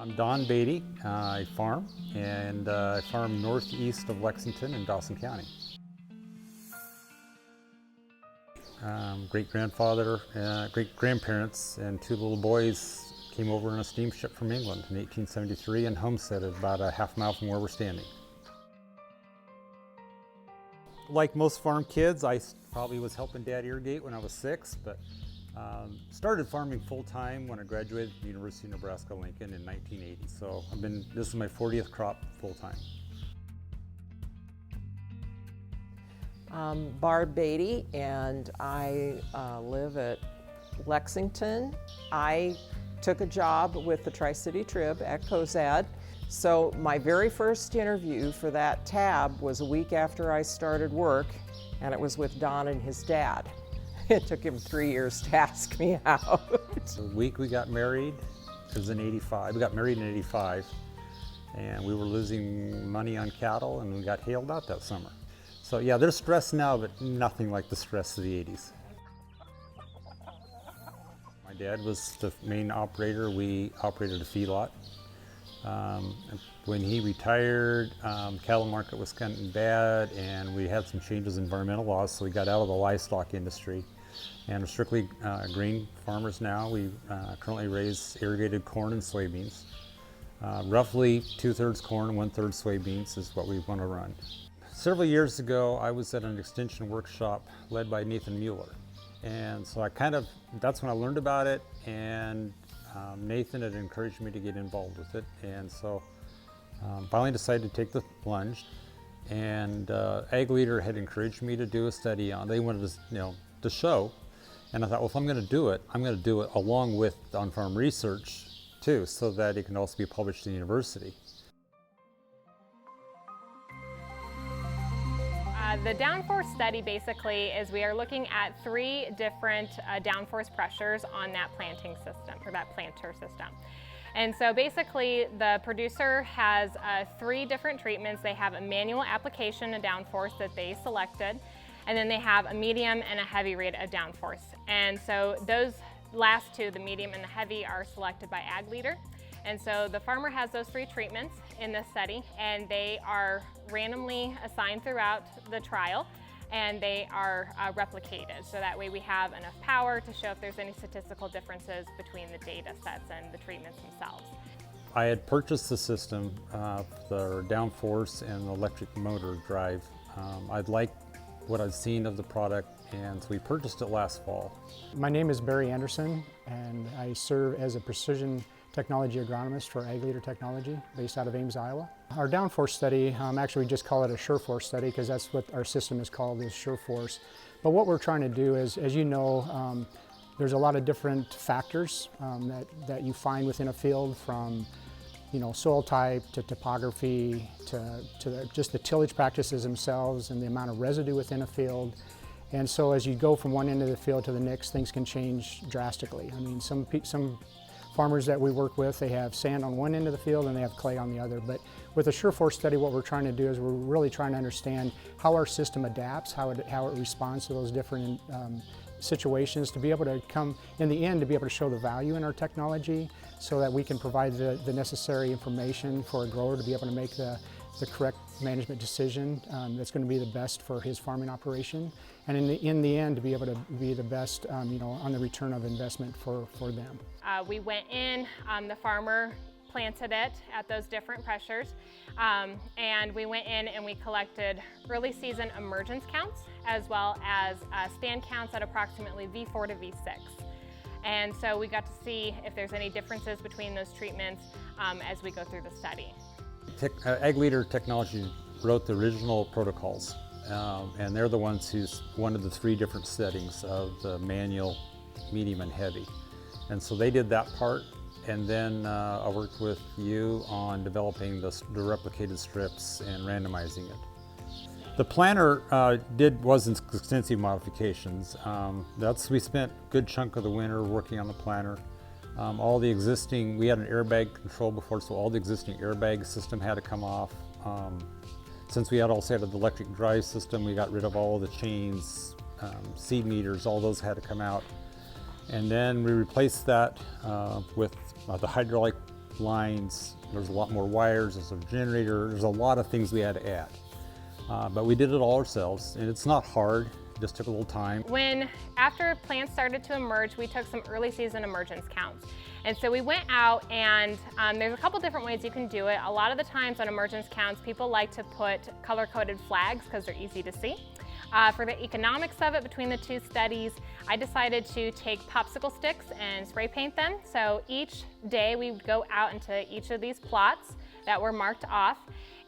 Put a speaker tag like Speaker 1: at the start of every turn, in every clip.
Speaker 1: I'm Barb Batie. I farm, and I farm northeast of Lexington in Dawson County. Great-grandfather, great-grandparents, and two little boys came over on a steamship from England in 1873 and homesteaded about a half-mile from where we're standing. Like most farm kids, I probably was helping Dad irrigate when I was 6, but started farming full-time when I graduated from the University of Nebraska, Lincoln in 1980. So this is my 40th crop full-time.
Speaker 2: Barb Batie, and I live at Lexington. I took a job with the Tri-City Trib at COSAD. So my very first interview for that tab was a week after I started work, and it was with Don and his dad. It took him 3 years to ask me out.
Speaker 1: The week we got married, it was in '85. We got married in '85, and we were losing money on cattle, and we got hailed out that summer. So yeah, there's stress now, but nothing like the stress of the '80s. My dad was the main operator. We operated a feedlot. When he retired, cattle market was kind of bad, and we had some changes in environmental laws, so we got out of the livestock industry. And we're strictly grain farmers now. We currently raise irrigated corn and soybeans. Roughly 2/3 corn and 1/3 soybeans is what we want to run. Several years ago, I was at an extension workshop led by Nathan Mueller. And so that's when I learned about it, and Nathan had encouraged me to get involved with it. And so finally decided to take the plunge. And Ag Leader had encouraged me to do a study on, they wanted to show. And I thought, well, if I'm going to do it, I'm going to do it along with on-farm research too, so that it can also be published in the university.
Speaker 3: The downforce study basically is we are looking at 3 different downforce pressures on that planting system, or that planter system. And so basically the producer has 3 different treatments. They have a manual application of downforce that they selected, and then they have a medium and a heavy rate of downforce. And so those last 2, the medium and the heavy, are selected by Ag Leader. And so the farmer has those 3 treatments in this study, and they are randomly assigned throughout the trial, and they are replicated. So that way we have enough power to show if there's any statistical differences between the data sets and the treatments themselves.
Speaker 1: I had purchased the system, the downforce and the electric motor drive. I'd liked what I'd seen of the product, and so we purchased it last fall.
Speaker 4: My name is Barry Anderson, and I serve as a precision technology agronomist for Ag Leader Technology based out of Ames, Iowa. Our downforce study, actually we just call it a SureForce study because that's what our system is called, is SureForce. But what we're trying to do is, as you know, there's a lot of different factors that you find within a field, from soil type to topography to just the tillage practices themselves and the amount of residue within a field. And so as you go from one end of the field to the next, things can change drastically. I mean, some farmers that we work with, they have sand on one end of the field and they have clay on the other. But with the SureForce study, what we're trying to do is we're really trying to understand how our system adapts, how it responds to those different situations, to be able to come, in the end, to be able to show the value in our technology so that we can provide the necessary information for a grower to be able to make the correct management decision that's going to be the best for his farming operation, and in the end to be able to be the best on the return of investment for them.
Speaker 3: We went in, the farmer planted it at those different pressures, and we went in and we collected early season emergence counts as well as stand counts at approximately V4 to V6. And so we got to see if there's any differences between those treatments as we go through the study.
Speaker 1: Ag Leader Technology wrote the original protocols, and they're the ones who wanted the 3 different settings of the manual, medium, and heavy. And so they did that part, and then I worked with you on developing the replicated strips and randomizing it. The planter was extensive modifications. We spent a good chunk of the winter working on the planter. We had an airbag control before, so all the existing airbag system had to come off. Since we had also had the electric drive system, we got rid of all the chains, seed meters, all those had to come out. And then we replaced that with the hydraulic lines, there's a lot more wires, there's a generator, there's a lot of things we had to add. But we did it all ourselves, and it's not hard, it just took a little time.
Speaker 3: After plants started to emerge, we took some early season emergence counts. And so we went out and there's a couple different ways you can do it. A lot of the times on emergence counts, people like to put color-coded flags because they're easy to see. For the economics of it between the two studies, I decided to take popsicle sticks and spray paint them. So each day we would go out into each of these plots that were marked off,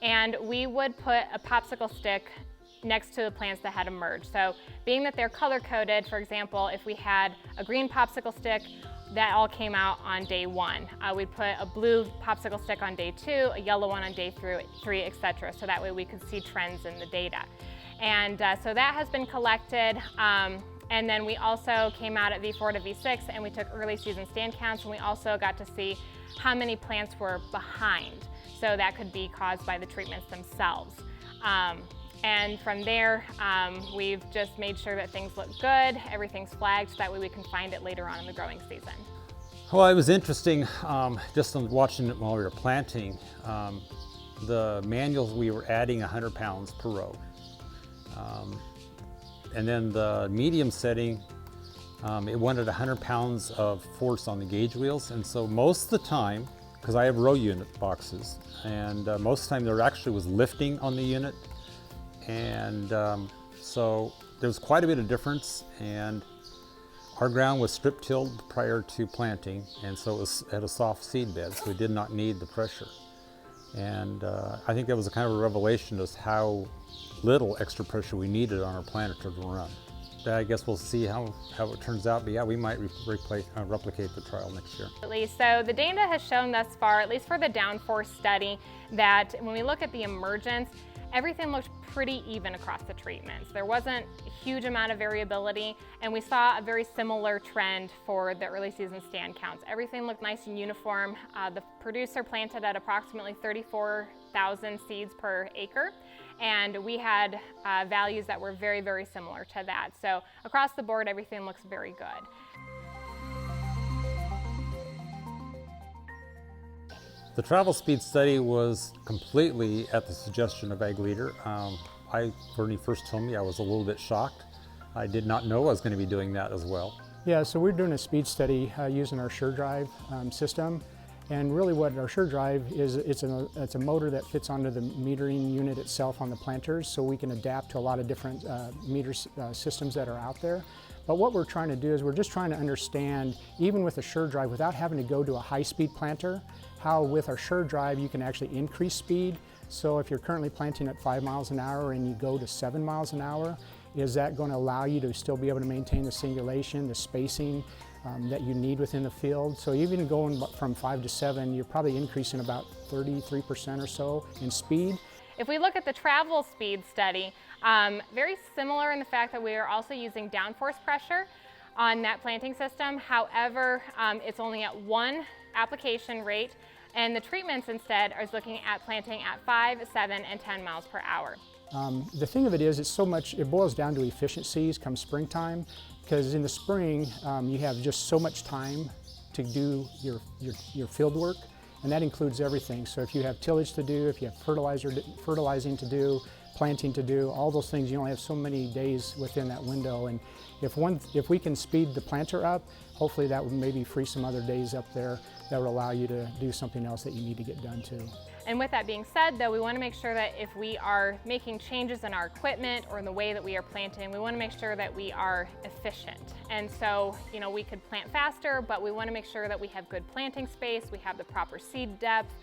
Speaker 3: and we would put a popsicle stick next to the plants that had emerged. So being that they're color-coded, for example, if we had a green popsicle stick, that all came out on day 1. We'd put a blue popsicle stick on day 2, a yellow one on day 3, etc. So that way we could see trends in the data. And so that has been collected. And then we also came out at V4 to V6 and we took early season stand counts, and we also got to see how many plants were behind. So that could be caused by the treatments themselves. And from there, we've just made sure that things look good, everything's flagged, so that way we can find it later on in the growing season.
Speaker 1: Well, it was interesting, just on watching it while we were planting. The manuals, we were adding 100 pounds per row. And then the medium setting, it wanted 100 pounds of force on the gauge wheels. And so most of the time, because I have row unit boxes, and most of the time there actually was lifting on the unit. And so there was quite a bit of difference, and our ground was strip tilled prior to planting, and so it was at a soft seed bed, so we did not need the pressure. And I think that was a kind of a revelation as how little extra pressure we needed on our planter to run. I guess we'll see how it turns out, but yeah, we might replicate the trial next year.
Speaker 3: So the data has shown thus far, at least for the downforce study, that when we look at the emergence, everything looked pretty even across the treatments. There wasn't a huge amount of variability, and we saw a very similar trend for the early season stand counts. Everything looked nice and uniform. The producer planted at approximately 34,000 seeds per acre, and we had values that were very, very similar to that. So across the board, everything looks very good.
Speaker 1: The travel speed study was completely at the suggestion of Ag Leader. When he first told me, I was a little bit shocked. I did not know I was going to be doing that as well.
Speaker 4: Yeah, so we're doing a speed study using our SureDrive system. And really what our SureDrive is, it's a motor that fits onto the metering unit itself on the planters, so we can adapt to a lot of different meter systems that are out there. But what we're trying to do is we're just trying to understand, even with a SureDrive, without having to go to a high-speed planter, how with our SureDrive you can actually increase speed. So if you're currently planting at 5 miles an hour and you go to 7 miles an hour, is that going to allow you to still be able to maintain the singulation, the spacing that you need within the field? So even going from 5 to 7, you're probably increasing about 33% or so in speed.
Speaker 3: If we look at the travel speed study, very similar in the fact that we are also using downforce pressure on that planting system. However, it's only at 1 application rate, and the treatments instead are looking at planting at 5, 7, and 10 miles per hour.
Speaker 4: The thing of it is, it boils down to efficiencies come springtime, because in the spring you have just so much time to do your field work, and that includes everything. So if you have tillage to do, if you have fertilizing to do, planting to do, all those things, you only have so many days within that window. And if we can speed the planter up, hopefully that would maybe free some other days up there that would allow you to do something else that you need to get done too.
Speaker 3: And with that being said, though, we want to make sure that if we are making changes in our equipment or in the way that we are planting, we want to make sure that we are efficient. And so, we could plant faster, but we want to make sure that we have good planting space, we have the proper seed depth,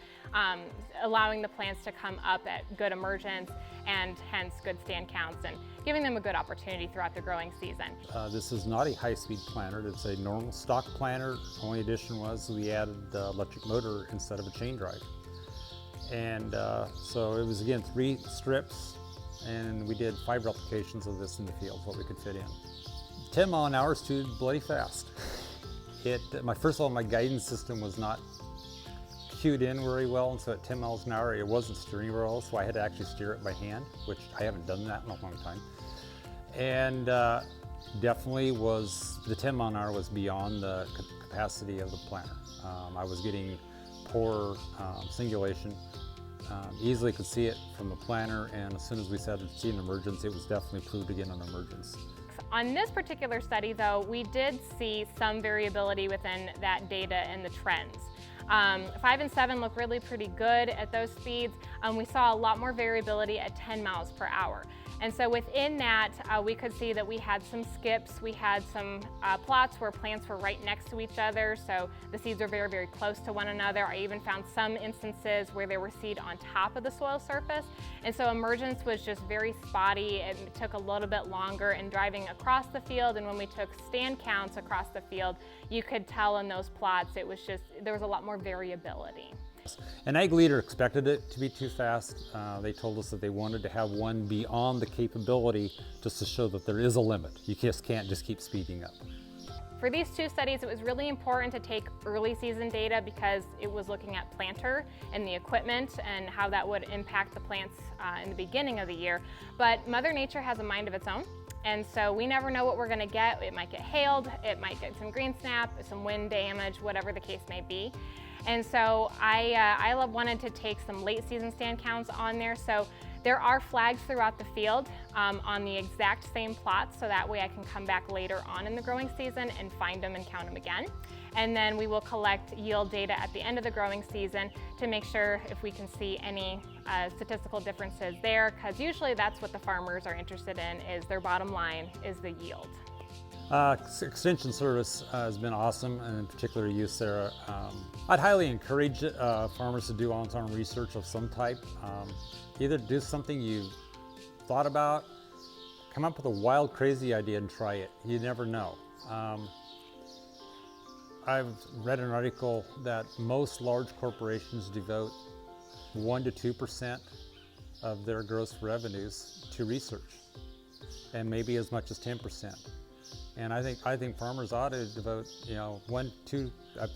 Speaker 3: allowing the plants to come up at good emergence and hence good stand counts, and giving them a good opportunity throughout the growing season.
Speaker 1: This is not a high-speed planter. It's a normal stock planter. Only addition was we added the electric motor instead of a chain drive. And so it was, again, 3 strips, and we did 5 replications of this in the field, what we could fit in. 10 mile an hour is too bloody fast. First of all, my guidance system was not cued in very well, and so at 10 miles an hour it wasn't steering very well, so I had to actually steer it by hand, which I haven't done that in a long time. And definitely the 10 mile an hour was beyond the capacity of the planter. I was getting core singulation. Easily could see it from the planner, and as soon as we said to see an emergence, it was definitely proved again an emergence.
Speaker 3: On this particular study, though, we did see some variability within that data and the trends. 5 and 7 look really pretty good at those speeds. We saw a lot more variability at 10 miles per hour. And so within that, we could see that we had some skips. We had some plots where plants were right next to each other, so the seeds were very, very close to one another. I even found some instances where there were seed on top of the soil surface. And so emergence was just very spotty. It took a little bit longer in driving across the field, and when we took stand counts across the field, you could tell in those plots it was just, there was a lot more variability.
Speaker 1: An ag leader expected it to be too fast. They told us that they wanted to have one beyond the capability, just to show that there is a limit. You just can't just keep speeding up.
Speaker 3: For these two studies, it was really important to take early season data because it was looking at planter and the equipment and how that would impact the plants in the beginning of the year. But Mother Nature has a mind of its own. And so we never know what we're gonna get. It might get hailed, it might get some green snap, some wind damage, whatever the case may be. And so I wanted to take some late season stand counts on there. So there are flags throughout the field on the exact same plots, so that way I can come back later on in the growing season and find them and count them again. And then we will collect yield data at the end of the growing season to make sure if we can see any statistical differences there, because usually that's what the farmers are interested in, is their bottom line is the yield.
Speaker 1: Extension service has been awesome, and in particular use there. I'd highly encourage farmers to do on-farm research of some type. Either do something you thought about, come up with a wild, crazy idea and try it. You never know. I've read an article that most large corporations devote 1 to 2% of their gross revenues to research, and maybe as much as 10%. And I think farmers ought to devote, 1, 2,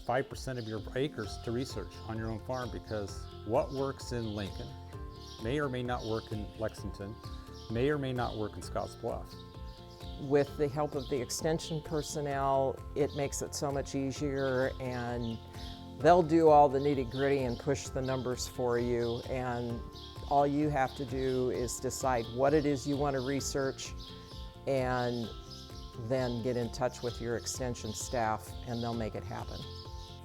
Speaker 1: 5% of your acres to research on your own farm, because what works in Lincoln may or may not work in Lexington, may or may not work in Scotts Bluff.
Speaker 2: With the help of the extension personnel, it makes it so much easier, and they'll do all the nitty-gritty and push the numbers for you, and all you have to do is decide what it is you want to research and then get in touch with your extension staff and they'll make it happen.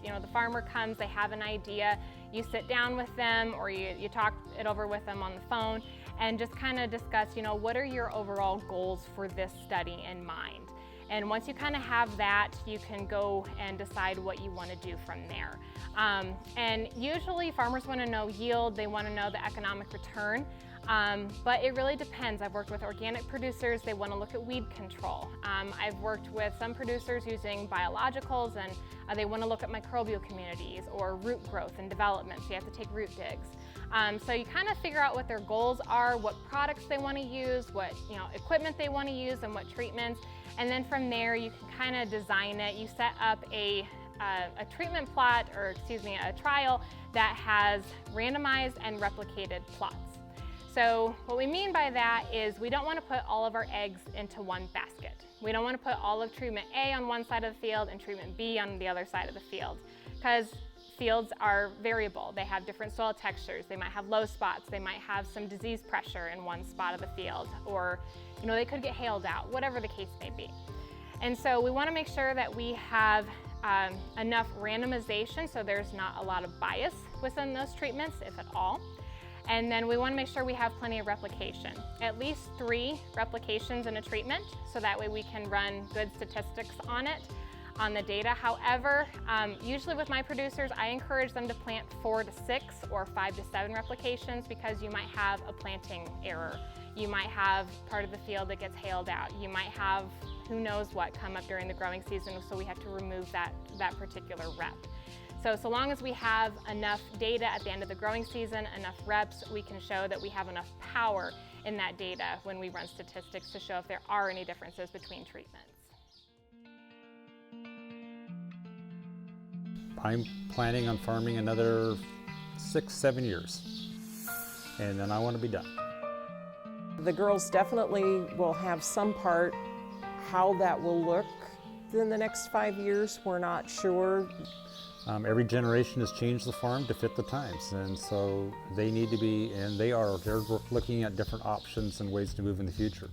Speaker 3: The farmer comes, they have an idea, you sit down with them or you talk it over with them on the phone and just kind of discuss, what are your overall goals for this study in mind? And once you kind of have that, you can go and decide what you want to do from there. And usually farmers want to know yield, they want to know the economic return. But it really depends. I've worked with organic producers, they want to look at weed control. I've worked with some producers using biologicals, and they want to look at microbial communities or root growth and development, so you have to take root digs. So you kind of figure out what their goals are, what products they want to use, what equipment they want to use, and what treatments. And then from there you can kind of design it. You set up a treatment plot, or a trial that has randomized and replicated plots. So what we mean by that is we don't want to put all of our eggs into one basket. We don't want to put all of treatment A on one side of the field and treatment B on the other side of the field, because fields are variable. They have different soil textures. They might have low spots. They might have some disease pressure in one spot of the field, or they could get hailed out, whatever the case may be. And so we want to make sure that we have enough randomization so there's not a lot of bias within those treatments, if at all. And then we want to make sure we have plenty of replication, at least 3 replications in a treatment, so that way we can run good statistics on it, on the data. However, usually with my producers, I encourage them to plant 4 to 6 or 5 to 7 replications, because you might have a planting error. You might have part of the field that gets hailed out. You might have who knows what come up during the growing season, so we have to remove that particular rep. So long as we have enough data at the end of the growing season, enough reps, we can show that we have enough power in that data when we run statistics to show if there are any differences between treatments.
Speaker 1: I'm planning on farming another 6-7 years, and then I want to be done.
Speaker 2: The girls definitely will have some part. How that will look in the next 5 years, we're not sure.
Speaker 1: Every generation has changed the farm to fit the times, and so they need to be, and they're looking at different options and ways to move in the future.